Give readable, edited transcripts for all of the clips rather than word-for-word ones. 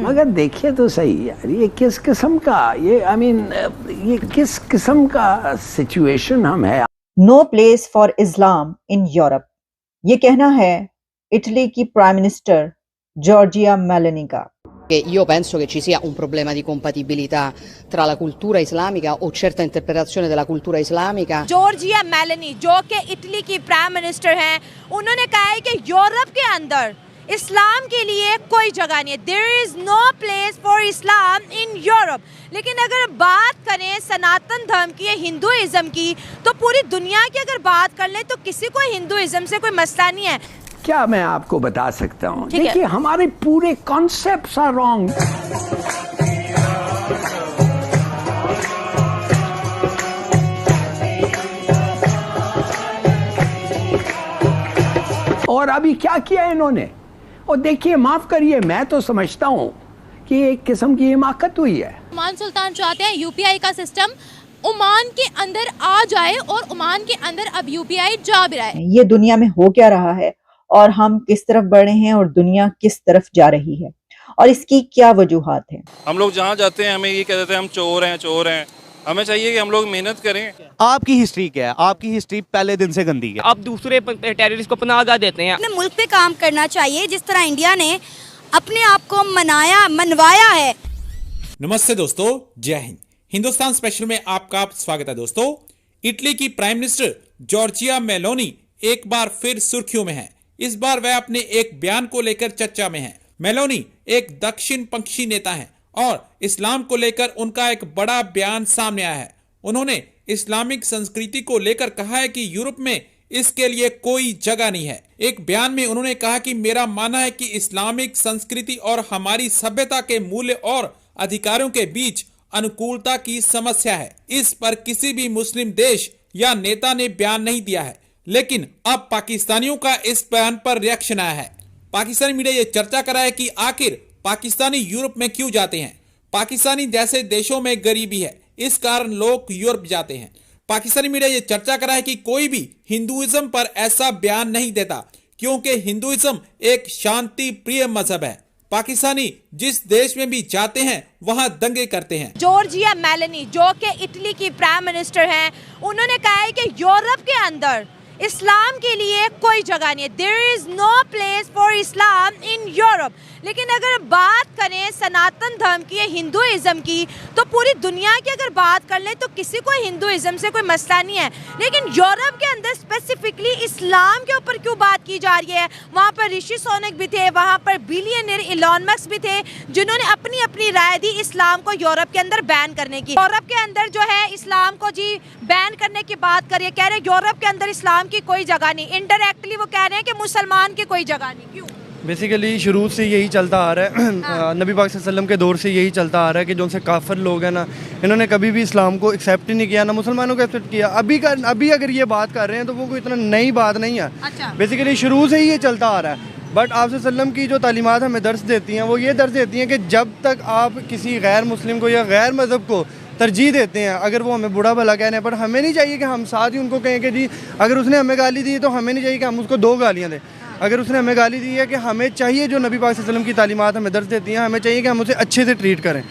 मगर देखिए तो सही यार, ये किस किस्म का, ये ये किस किस्म का सिचुएशन हम है। No place for Islam in Europe, ये कहना है इटली की प्राइम मिनिस्टर जॉर्जिया मेलोनी का। Io penso che ci sia un problema di compatibilità tra la cultura islamica o certa interpretazione della cultura islamica. Giorgia Meloni जो कि Italy की prime minister हैं, उन्होंने कहा है कि यूरोप के अंदर इस्लाम के लिए कोई जगह नहीं है। There is no place for Islam in Europe. लेकिन अगर बात करें सनातन धर्म की या हिंदुइज्म की, तो पूरी दुनिया की अगर बात कर लें तो किसी को हिंदुइज्म से कोई मसला नहीं है। क्या मैं आपको बता सकता हूँ, देखिए हमारे पूरे कॉन्सेप्ट्स आर रॉन्ग। और अभी क्या किया इन्होंने, और देखिए माफ करिए, मैं तो समझता हूँ कि एक किस्म की हिमाकत हुई है। ओमान सुल्तान चाहते हैं यूपीआई का सिस्टम ओमान के अंदर आ जाए और ओमान के अंदर अब यूपीआई जा भी रहा है। ये दुनिया में हो क्या रहा है और हम किस तरफ बढ़ रहे हैं और दुनिया किस तरफ जा रही है और इसकी क्या वजूहात है। हम लोग जहाँ जाते हैं हमें ये कह देते हैं हम चोर हैं। हमें चाहिए कि हम लोग मेहनत करें। आपकी हिस्ट्री क्या है? आपकी हिस्ट्री पहले दिन से गंदी है। अब दूसरे टेररिस्ट को पनाह देते हैं। अपने मुल्क पे काम करना चाहिए जिस तरह इंडिया ने अपने आप को मनवाया है। नमस्ते दोस्तों, जय हिंद। हिंदुस्तान स्पेशल में आपका स्वागत है दोस्तों। इटली की प्राइम मिनिस्टर जॉर्जिया मेलोनी एक बार फिर सुर्खियों में है। इस बार वह अपने एक बयान को लेकर चर्चा में है। मेलोनी एक दक्षिण पंथी नेता है और इस्लाम को लेकर उनका एक बड़ा बयान सामने आया है। उन्होंने इस्लामिक संस्कृति को लेकर कहा है कि यूरोप में इसके लिए कोई जगह नहीं है। एक बयान में उन्होंने कहा कि मेरा मानना है कि इस्लामिक संस्कृति और हमारी सभ्यता के मूल्य और अधिकारों के बीच अनुकूलता की समस्या है। इस पर किसी भी मुस्लिम देश या नेता ने बयान नहीं दिया है, लेकिन अब पाकिस्तानियों का इस बयान पर रिएक्शन आया है। पाकिस्तानी मीडिया ये चर्चा कर रहा है कि आखिर पाकिस्तानी यूरोप में क्यों जाते हैं। पाकिस्तानी जैसे देशों में गरीबी है, इस कारण लोग यूरोप जाते हैं। पाकिस्तानी मीडिया ये चर्चा कर रहा है कि कोई भी हिंदुइज्म पर ऐसा बयान नहीं देता, क्योंकि हिंदुइज्म एक शांति प्रिय मजहब है। पाकिस्तानी जिस देश में भी जाते हैं वहां दंगे करते हैं। जॉर्जिया मेलोनी जो कि इटली की प्राइम मिनिस्टर हैं, उन्होंने कहा है कि यूरोप के अंदर इस्लाम के लिए कोई जगह नहीं है। There is no place for Islam in Europe. लेकिन अगर बात करें सनातन धर्म की या हिंदुइज्म की, तो पूरी दुनिया की अगर बात कर लें तो किसी को हिंदुइज्म से कोई मसला नहीं है। लेकिन यूरोप के अंदर स्पेसिफिकली इस्लाम के ऊपर क्यों बात की जा रही है। वहाँ पर ऋषि सोनक भी थे, वहाँ पर बिलियनियर इलॉन मस्क भी थे, जिन्होंने अपनी अपनी राय दी इस्लाम को यूरोप के अंदर बैन करने की। यूरोप के अंदर जो है इस्लाम को जी बैन करने की बात करिए, कह रहे यूरोप के अंदर इस्लाम की कोई जगह नहीं। इनडायरेक्टली वो कह रहे हैं कि मुसलमान की कोई जगह नहीं। क्यों? बेसिकली शुरू से यही चलता आ रहा है। नबी पाक सल्लल्लाहु अलैहि वसल्लम के दौर से यही चलता आ रहा है कि जो उनसे काफिर लोग हैं ना, इन्होंने कभी भी इस्लाम को एक्सेप्ट ही नहीं किया, ना मुसलमानों को एक्सेप्ट किया। अभी अगर ये बात कर रहे हैं तो वो कोई इतना नई बात नहीं है। अच्छा। बेसिकली शुरू से ही ये चलता आ रहा है। बट आप सल्लम की जो तालीमात हमें दर्स देती हैं, वो ये दर्स देती हैं कि जब तक आप किसी गैर मुस्लिम को या गैर मज़हब को तरजीह देते हैं, अगर वो हमें बुरा भला कहने, पर हमें नहीं चाहिए कि हम साथ ही उनको कहें कि जी अगर उसने हमें गाली दी तो हमें नहीं चाहिए कि हम उसको 2 गालियाँ दें। अगर उसने हमें गाली दी है कि हमें चाहिए जो नबी पाक सल्लल्लाहु अलैहि वसल्लम की तालीमात हमें दर्ज देती हैं, हमें चाहिए कि हम उसे अच्छे से ट्रीट करें।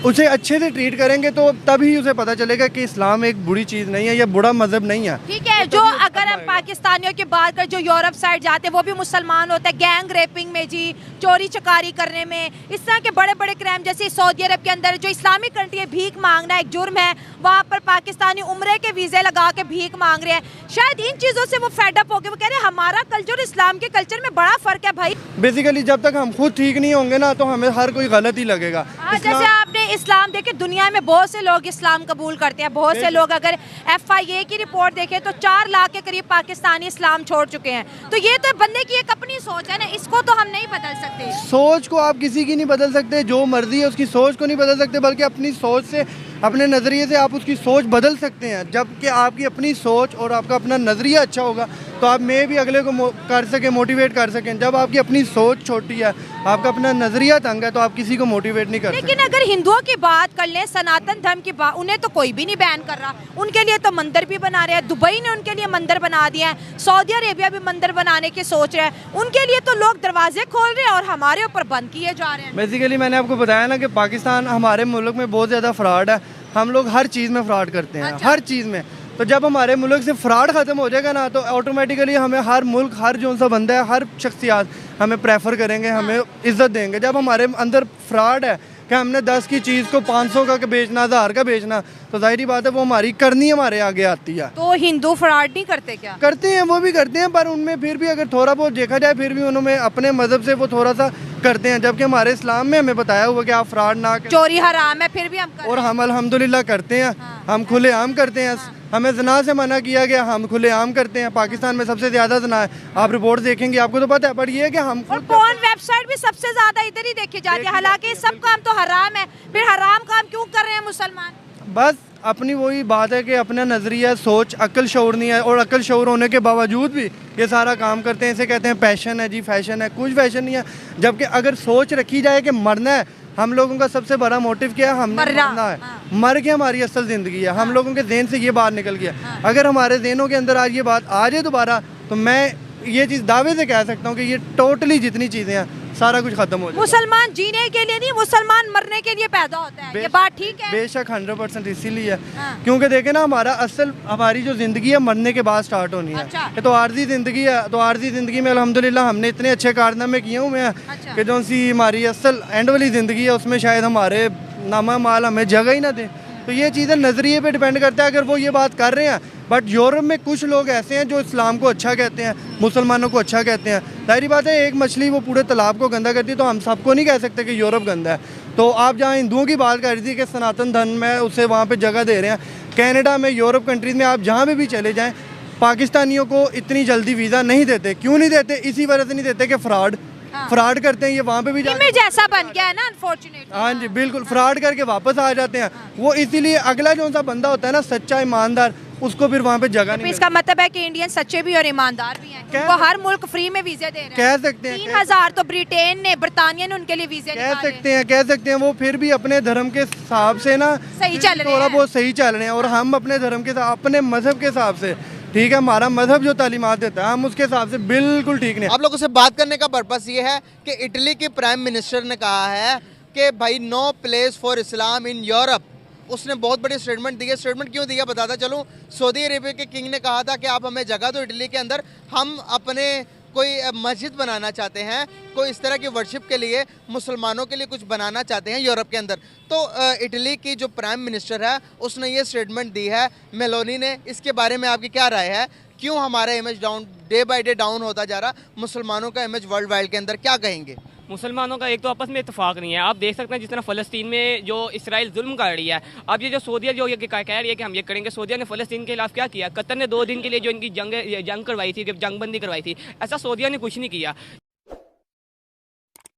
उसे अच्छे से ट्रीट करेंगे तो तभी उसे पता चलेगा कि इस्लाम एक बुरी चीज़ नहीं है या बुरा मजहब नहीं है। ठीक है, जो अगर हम पाकिस्तानियों की बात करें जो यूरोप साइड जाते हैं वो भी मुसलमान होते हैं, गैंग रेपिंग में जी, चोरी चकारी करने में, इस तरह के बड़े बड़े क्राइम, जैसे सऊदी अरब के अंदर जो इस्लामिक कंट्री है, भीख मांगना एक जुर्म है। वहाँ पर पाकिस्तानी उम्रे के वीज़े लगा के भीख मांग रहे हैं। शायद इन चीज़ों से वो फेडअप हो गए, वो कह रहे हैं हमारा कल्चर इस्लाम के कल्चर में बड़ा फर्क है भाई। बेसिकली जब तक हम खुद ठीक नहीं होंगे ना तो हमें हर कोई गलत ही लगेगा। जैसे आपने इस्लाम देखे, दुनिया में बहुत से लोग इस्लाम कबूल करते हैं, बहुत से लोग अगर FIA की रिपोर्ट देखें तो 4 लाख के करीब पाकिस्तानी इस्लाम छोड़ चुके हैं। तो ये तो बंदे की एक अपनी सोच है ना, इसको तो हम नहीं बदल सकते। सोच को आप किसी की नहीं बदल सकते, जो मर्जी है उसकी सोच को नहीं बदल सकते, बल्कि अपनी सोच से, अपने नज़रिए से आप उसकी सोच बदल सकते हैं। जबकि आपकी अपनी सोच और आपका अपना नज़रिया अच्छा होगा तो आप में भी अगले को कर सकें, मोटिवेट कर सकें। जब आपकी अपनी सोच छोटी है, आपका अपना नज़रिया तंग है, तो आप किसी को मोटिवेट नहीं कर सकते। लेकिन अगर हिंदुओं की बात कर लें, सनातन धर्म की बात, उन्हें तो कोई भी नहीं बैन कर रहा। उनके लिए तो मंदिर भी बना रहे हैं, दुबई ने उनके लिए मंदिर बना दिया है, सऊदी अरेबिया भी मंदिर बनाने की सोच रहा है। उनके लिए तो लोग दरवाजे खोल रहे हैं और हमारे ऊपर बंद किए जा रहे हैं। बेसिकली मैंने आपको बताया ना कि पाकिस्तान, हमारे मुल्क में बहुत ज़्यादा फ्रॉड है। हम लोग हर चीज़ में फ्रॉड करते हैं, हर चीज़ में। तो जब हमारे मुल्क से फ्रॉड ख़त्म हो जाएगा ना, तो ऑटोमेटिकली हमें हर मुल्क, हर जो सा बंदा है, हर शख्सियात हमें प्रेफर करेंगे, हमें इज्जत देंगे। जब हमारे अंदर फ्रॉड है कि हमने 10 की चीज़ को 500 का बेचना, 1000 का बेचना, तो जाहिर बात है वो हमारी करनी हमारे आगे आती है। तो हिंदू फ्रॉड नहीं करते क्या? करते हैं, वो भी करते हैं, पर उनमें फिर भी अगर थोड़ा बहुत देखा जाए, फिर भी उन्होंने अपने मजहब से वो थोड़ा सा करते हैं। जबकि हमारे इस्लाम में हमें बताया हुआ कि आप फ्रॉड ना करें, चोरी हराम है, फिर भी हम और हम अल्हम्दुलिल्लाह करते हैं। हम खुलेआम करते हैं। हमें ज़ना से मना किया गया, हम खुलेआम करते हैं। पाकिस्तान में सबसे ज़्यादा ज़ना है, आप रिपोर्ट देखेंगे आपको तो पता है। पर ये है कि हम और पोर्न वेबसाइट भी सबसे ज्यादा इधर ही देखी जाती है, हालांकि सब काम तो हराम है, फिर हराम काम क्यों कर रहे हैं मुसलमान? बस अपनी वही बात है कि अपना नज़रिया, सोच, अक्ल शऊर नहीं है, और अक्ल शऊर होने के बावजूद भी ये सारा काम करते हैं। इसे कहते हैं पैशन है जी, फैशन है। कुछ फैशन नहीं है। जबकि अगर सोच रखी जाए कि मरना है, हम लोगों का सबसे बड़ा मोटिव क्या है? हमने मरना है। मर के हमारी असल ज़िंदगी है। हम लोगों के ज़हन से ये बात निकल गया। अगर हमारे ज़हनों के अंदर आज ये बात आ जाए दोबारा, तो मैं ये चीज़ दावे से कह सकता हूँ कि ये टोटली जितनी चीज़ें हैं सारा कुछ खत्म हो जाए। मुसलमान जीने के लिए नहीं, मुसलमान मरने के लिए पैदा होता है। ये बात ठीक है? बेशक 100% इसीलिए है। क्योंकि देखे ना, हमारी जो ज़िंदगी है मरने के बाद स्टार्ट होनी है। ये तो आर्जी ज़िंदगी है। तो आर्जी ज़िंदगी में अल्हम्दुलिल्लाह हमने इतने अच्छे कारनामे किए हुए हैं कि जो सी हमारी असल एंड वाली ज़िंदगी है, उसमें शायद हमारे नामा माल हमें जगह ही ना दें। तो ये चीज़ें नज़रिए पे डिपेंड करता है। अगर वो ये बात कर रहे हैं, बट यूरोप में कुछ लोग ऐसे हैं जो इस्लाम को अच्छा कहते हैं, मुसलमानों को अच्छा कहते हैं। जाहिर बात है, एक मछली वो पूरे तालाब को गंदा करती है, तो हम सबको नहीं कह सकते कि यूरोप गंदा है। तो आप जहाँ हिंदुओं की बात कर रही थी कि सनातन धर्म में उसे वहाँ पे जगह दे रहे हैं, कनाडा में, यूरोप कंट्रीज़ में, आप जहाँ भी चले जाएँ, पाकिस्तानियों को इतनी जल्दी वीज़ा नहीं देते। क्यों नहीं देते? इसी वजह से नहीं देते कि फ्रॉड करते हैं। ये वहाँ पे भी इमेज ऐसा बन गया है ना, अनफॉर्चुनेटली। हाँ जी, बिल्कुल। फ्रॉड करके वापस आ जाते हैं वो। इसीलिए अगला जो सा बंदा होता है ना, सच्चा ईमानदार, उसको फिर वहाँ पे जगह नहीं। इसका मतलब है कि इंडियन सच्चे भी और ईमानदार भी हैं। वो हर मुल्क फ्री में वीजे दे रहे हैं। कह सकते हैं 3000 तो ब्रिटेन ने, बरतानिया ने उनके लिए वीजे कह सकते हैं। वो फिर भी अपने धर्म के हिसाब से ना सही चल रहे हैं, थोड़ा बहुत सही चल रहे हैं। और हम अपने धर्म के साथ, अपने मजहब के हिसाब से, ठीक है, हमारा मजहब जो तालीमात देता है, हम उसके हिसाब से बिल्कुल ठीक नहीं। आप लोगों से बात करने का पर्पस ये है कि इटली के प्राइम मिनिस्टर ने कहा है कि भाई no place for Islam in Europe. उसने बहुत बड़ी स्टेटमेंट दी है। स्टेटमेंट क्यों दिया बताता चलूँ। सऊदी अरेबिया के किंग ने कहा था कि आप हमें जगह दो इटली के अंदर, हम अपने कोई मस्जिद बनाना चाहते हैं, कोई इस तरह की वर्शिप के लिए, मुसलमानों के लिए कुछ बनाना चाहते हैं यूरोप के अंदर। तो इटली की जो प्राइम मिनिस्टर है उसने ये स्टेटमेंट दी है, मेलोनी ने। इसके बारे में आपकी क्या राय है? क्यों हमारा image day by day down होता जा रहा, मुसलमानों का इमेज वर्ल्ड वाइड के अंदर, क्या कहेंगे? मुसलमानों का एक तो आपस में इत्तेफाक नहीं है। आप देख सकते हैं जिस तरह फ़लस्तीन में जो इसराइल जुल्म कर रही है, अब ये जो सऊदीया जो ये कह रही है कि हम ये करेंगे, सऊदीया ने फ़लस्तीन के खिलाफ क्या किया? कतर ने 2 दिन के लिए जो इनकी जंग करवाई थी, जंगबंदी करवाई थी, ऐसा सऊदीया ने कुछ नहीं किया।